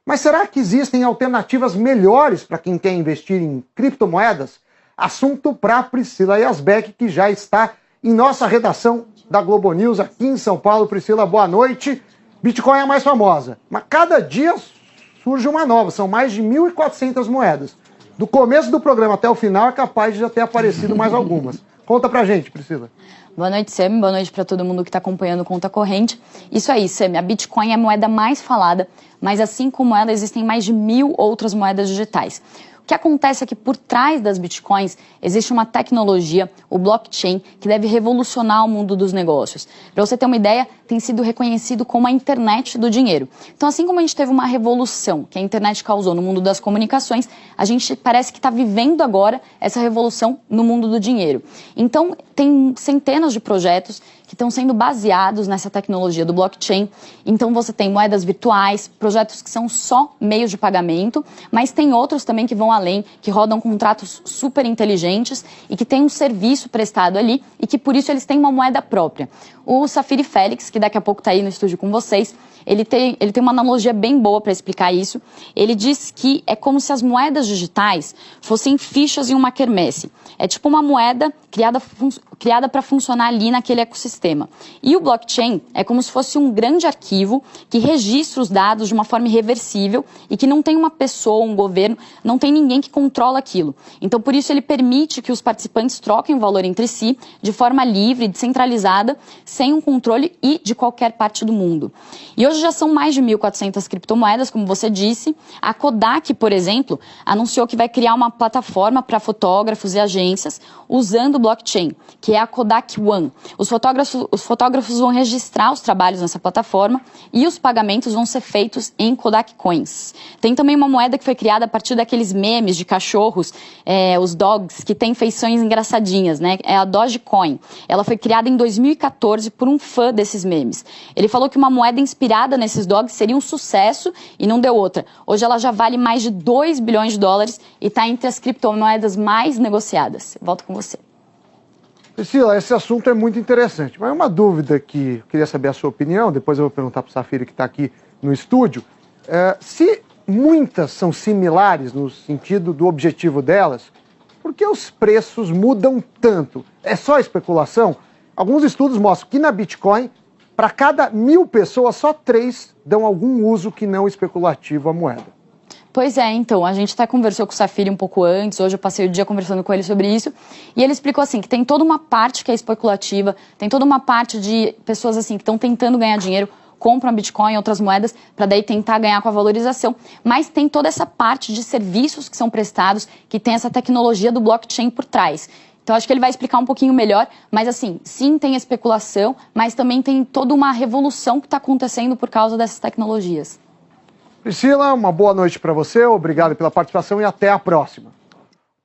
Mas será que existem alternativas melhores para quem quer investir em criptomoedas? Assunto para Priscila Yazbek, que já está em nossa redação da Globo News aqui em São Paulo. Priscila, boa noite. Bitcoin é a mais famosa, mas cada dia surge uma nova, são mais de 1.400 moedas. Do começo do programa até o final é capaz de já ter aparecido mais algumas. Conta pra gente, Priscila. Boa noite, Sam. Boa noite para todo mundo que está acompanhando Conta Corrente. Isso aí, Sam. A Bitcoin é a moeda mais falada, mas assim como ela, existem mais de 1.000 outras moedas digitais. O que acontece é que por trás das Bitcoins existe uma tecnologia, o blockchain, que deve revolucionar o mundo dos negócios. Para você ter uma ideia, tem sido reconhecido como a internet do dinheiro. Então, assim como a gente teve uma revolução que a internet causou no mundo das comunicações, a gente parece que está vivendo agora essa revolução no mundo do dinheiro. Então, tem centenas de projetos que estão sendo baseados nessa tecnologia do blockchain. Então você tem moedas virtuais, projetos que são só meios de pagamento, mas tem outros também que vão além, que rodam contratos super inteligentes e que tem um serviço prestado ali e que por isso eles têm uma moeda própria. O Safiri Félix, que daqui a pouco está aí no estúdio com vocês, ele tem uma analogia bem boa para explicar isso. Ele diz que é como se as moedas digitais fossem fichas em uma quermesse. É tipo uma moeda criada para funcionar ali naquele ecossistema. E o blockchain é como se fosse um grande arquivo que registra os dados de uma forma irreversível e que não tem uma pessoa, um governo, não tem ninguém que controla aquilo. Então, por isso, ele permite que os participantes troquem o valor entre si de forma livre, descentralizada, sem um controle e de qualquer parte do mundo. E hoje já são mais de 1.400 criptomoedas, como você disse. A Kodak, por exemplo, anunciou que vai criar uma plataforma para fotógrafos e agências usando o blockchain, que é a Kodak One. Os fotógrafos vão registrar os trabalhos nessa plataforma e os pagamentos vão ser feitos em Kodak Coins. Tem também uma moeda que foi criada a partir daqueles memes de cachorros, os dogs, que têm feições engraçadinhas, né? É a Dogecoin. Ela foi criada em 2014 por um fã desses memes. Ele falou que uma moeda inspirada nesses dogs seria um sucesso e não deu outra. Hoje ela já vale mais de 2 bilhões de dólares e está entre as criptomoedas mais negociadas. Volto com você. Priscila, esse assunto é muito interessante, mas uma dúvida que eu queria saber a sua opinião, depois eu vou perguntar para o Safiri que está aqui no estúdio, se muitas são similares no sentido do objetivo delas, por que os preços mudam tanto? É só especulação? Alguns estudos mostram que na Bitcoin, para cada 1.000 pessoas, só 3 dão algum uso que não especulativo à moeda. Pois é, então, a gente até conversou com o Safiri um pouco antes, hoje eu passei o dia conversando com ele sobre isso, e ele explicou assim, que tem toda uma parte que é especulativa, tem toda uma parte de pessoas assim que estão tentando ganhar dinheiro, compram Bitcoin e outras moedas para daí tentar ganhar com a valorização, mas tem toda essa parte de serviços que são prestados, que tem essa tecnologia do blockchain por trás. Então, acho que ele vai explicar um pouquinho melhor, mas assim, sim, tem especulação, mas também tem toda uma revolução que está acontecendo por causa dessas tecnologias. Priscila, uma boa noite para você, obrigado pela participação e até a próxima.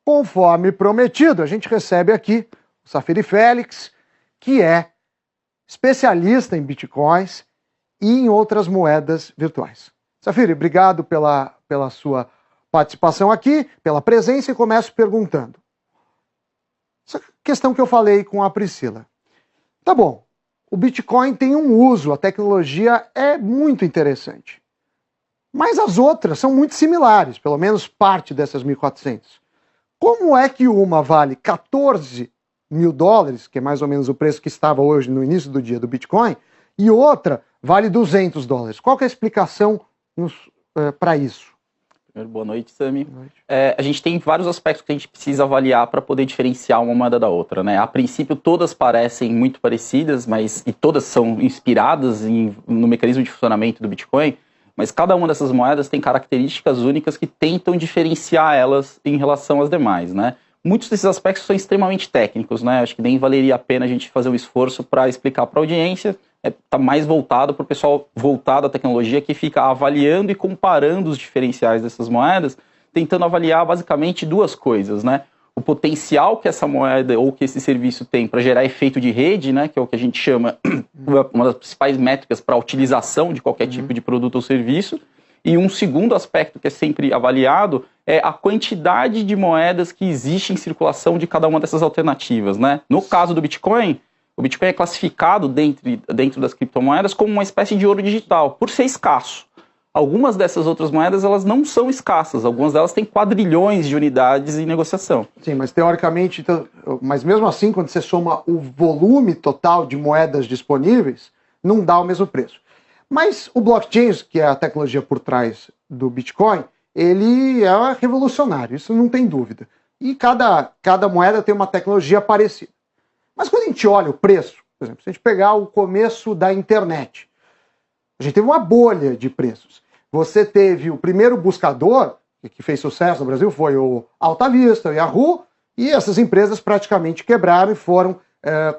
Conforme prometido, a gente recebe aqui o Safiri Félix, que é especialista em bitcoins e em outras moedas virtuais. Safiri, obrigado pela sua participação aqui, pela presença, e começo perguntando. Essa questão que eu falei com a Priscila. Tá bom, o Bitcoin tem um uso, a tecnologia é muito interessante. Mas as outras são muito similares, pelo menos parte dessas 1.400. Como é que uma vale 14 mil dólares, que é mais ou menos o preço que estava hoje no início do dia do Bitcoin, e outra vale 200 dólares? Qual que é a explicação para isso? Primeiro, boa noite, Sami. A gente tem vários aspectos que a gente precisa avaliar para poder diferenciar uma moeda da outra, né? A princípio, todas parecem muito parecidas, e todas são inspiradas no mecanismo de funcionamento do Bitcoin, mas cada uma dessas moedas tem características únicas que tentam diferenciar elas em relação às demais, né? Muitos desses aspectos são extremamente técnicos, né? Acho que nem valeria a pena a gente fazer um esforço para explicar para a audiência. Está mais voltado para o pessoal voltado à tecnologia que fica avaliando e comparando os diferenciais dessas moedas, tentando avaliar basicamente duas coisas, né? O potencial que essa moeda ou que esse serviço tem para gerar efeito de rede, né, que é o que a gente chama uma das principais métricas para a utilização de qualquer tipo de produto ou serviço. E um segundo aspecto que é sempre avaliado é a quantidade de moedas que existe em circulação de cada uma dessas alternativas, né? No caso do Bitcoin, o Bitcoin é classificado dentro das criptomoedas como uma espécie de ouro digital, por ser escasso. Algumas dessas outras moedas, elas não são escassas. Algumas delas têm quadrilhões de unidades em negociação. Sim, mas teoricamente, mas mesmo assim, quando você soma o volume total de moedas disponíveis, não dá o mesmo preço. Mas o blockchain, que é a tecnologia por trás do Bitcoin, ele é revolucionário, isso não tem dúvida. E cada moeda tem uma tecnologia parecida. Mas quando a gente olha o preço, por exemplo, se a gente pegar o começo da internet, a gente teve uma bolha de preços. Você teve o primeiro buscador, que fez sucesso no Brasil, foi o Alta Vista, o Yahoo, e essas empresas praticamente quebraram e foram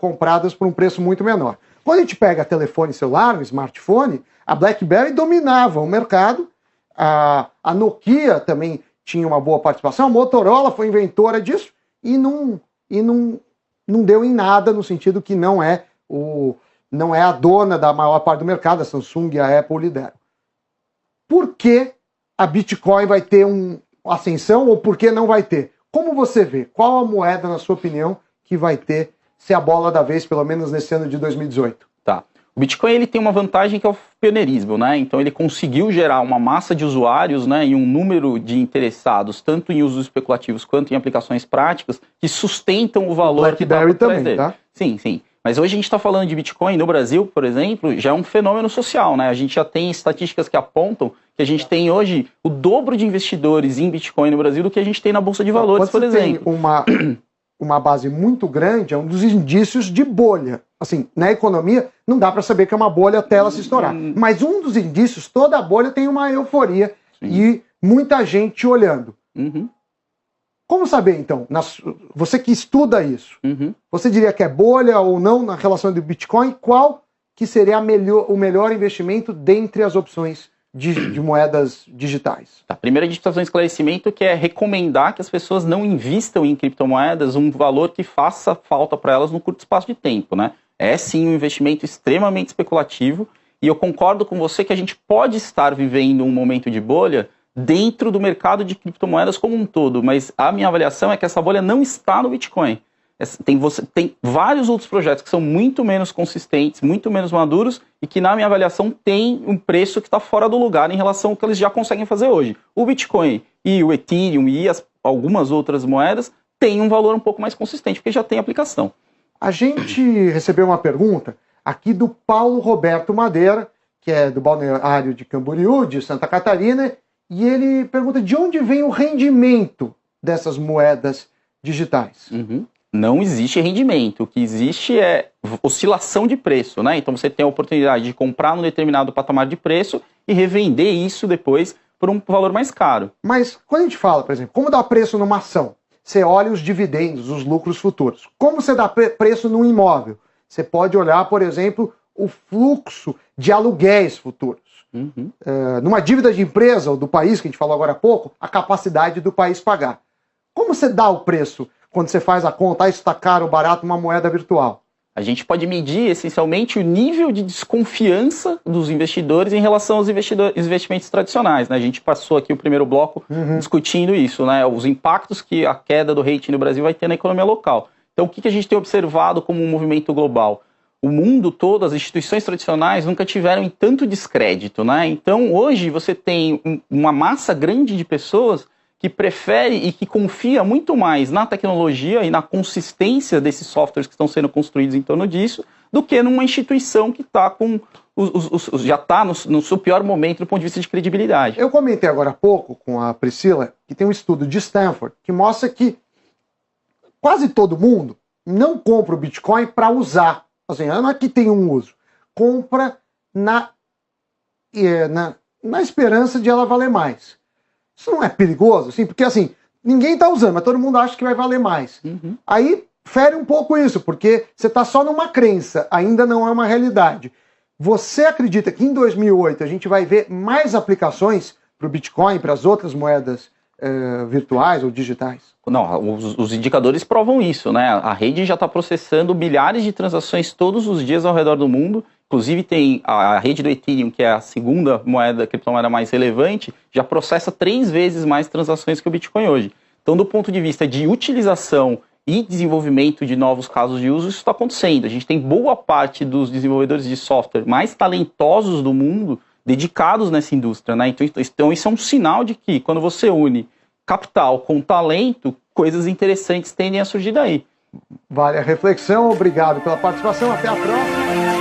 compradas por um preço muito menor. Quando a gente pega telefone celular, um smartphone, a BlackBerry dominava o mercado, a Nokia também tinha uma boa participação, a Motorola foi inventora disso e não deu em nada, no sentido que não é a dona da maior parte do mercado, a Samsung e a Apple lideram. Por que a Bitcoin vai ter uma ascensão ou por que não vai ter? Como você vê? Qual a moeda, na sua opinião, que vai ser a bola da vez, pelo menos nesse ano de 2018? Tá. O Bitcoin ele tem uma vantagem que é o pioneirismo, né? Então ele conseguiu gerar uma massa de usuários, né, e um número de interessados, tanto em usos especulativos quanto em aplicações práticas, que sustentam o valor que está por trás dele. Tá? Sim, sim. Mas hoje a gente está falando de Bitcoin no Brasil, por exemplo, já é um fenômeno social, né? A gente já tem estatísticas que apontam que a gente tem hoje o dobro de investidores em Bitcoin no Brasil do que a gente tem na Bolsa de Valores, por exemplo. Tem uma base muito grande, é um dos indícios de bolha. Assim, na economia, não dá para saber que é uma bolha até ela se estourar. Mas um dos indícios, toda a bolha tem uma euforia. Sim. E muita gente olhando. Uhum. Como saber, então? Você que estuda isso, você diria que é bolha ou não na relação do Bitcoin? Qual que seria o melhor investimento dentre as opções de moedas digitais? Tá, primeiro a gente precisa fazer um esclarecimento que é recomendar que as pessoas não invistam em criptomoedas um valor que faça falta para elas no curto espaço de tempo, né? É sim um investimento extremamente especulativo e eu concordo com você que a gente pode estar vivendo um momento de bolha dentro do mercado de criptomoedas como um todo, mas a minha avaliação é que essa bolha não está no Bitcoin. Tem vários outros projetos que são muito menos consistentes, muito menos maduros e que, na minha avaliação, tem um preço que está fora do lugar em relação ao que eles já conseguem fazer hoje. O Bitcoin e o Ethereum e algumas outras moedas têm um valor um pouco mais consistente, porque já tem aplicação. A gente recebeu uma pergunta aqui do Paulo Roberto Madeira, que é do balneário de Camboriú, de Santa Catarina, e ele pergunta de onde vem o rendimento dessas moedas digitais. Não existe rendimento. O que existe é oscilação de preço, né? Então você tem a oportunidade de comprar num determinado patamar de preço e revender isso depois por um valor mais caro. Mas quando a gente fala, por exemplo, como dar preço numa ação? Você olha os dividendos, os lucros futuros. Como você dá preço num imóvel? Você pode olhar, por exemplo, o fluxo de aluguéis futuros. Numa dívida de empresa ou do país, que a gente falou agora há pouco, a capacidade do país pagar. Como você dá o preço quando você faz a conta, isso está caro ou barato, uma moeda virtual? A gente pode medir essencialmente o nível de desconfiança dos investidores em relação aos investimentos tradicionais, né? A gente passou aqui o primeiro bloco discutindo isso, né? Os impactos que a queda do rating no Brasil vai ter na economia local. Então o que a gente tem observado como um movimento global? O mundo todo, as instituições tradicionais nunca tiveram em tanto descrédito, né? Então hoje você tem uma massa grande de pessoas que prefere e que confia muito mais na tecnologia e na consistência desses softwares que estão sendo construídos em torno disso, do que numa instituição que está já está no seu pior momento do ponto de vista de credibilidade. Eu comentei agora há pouco com a Priscila que tem um estudo de Stanford que mostra que quase todo mundo não compra o Bitcoin para usar. Assim, não é que tem um uso. Compra na esperança de ela valer mais. Isso não é perigoso? Assim, porque assim, ninguém está usando, mas todo mundo acha que vai valer mais. Aí fere um pouco isso, porque você está só numa crença, ainda não é uma realidade. Você acredita que em 2008 a gente vai ver mais aplicações para o Bitcoin, para as outras moedas virtuais ou digitais? Não, os indicadores provam isso, né? A rede já está processando milhares de transações todos os dias ao redor do mundo. Inclusive tem a rede do Ethereum, que é a segunda criptomoeda mais relevante, já processa 3 vezes mais transações que o Bitcoin hoje. Então, do ponto de vista de utilização e desenvolvimento de novos casos de uso, isso está acontecendo. A gente tem boa parte dos desenvolvedores de software mais talentosos do mundo dedicados nessa indústria, né? Então isso é um sinal de que quando você une capital com talento, coisas interessantes tendem a surgir daí. Vale a reflexão, obrigado pela participação, até a próxima.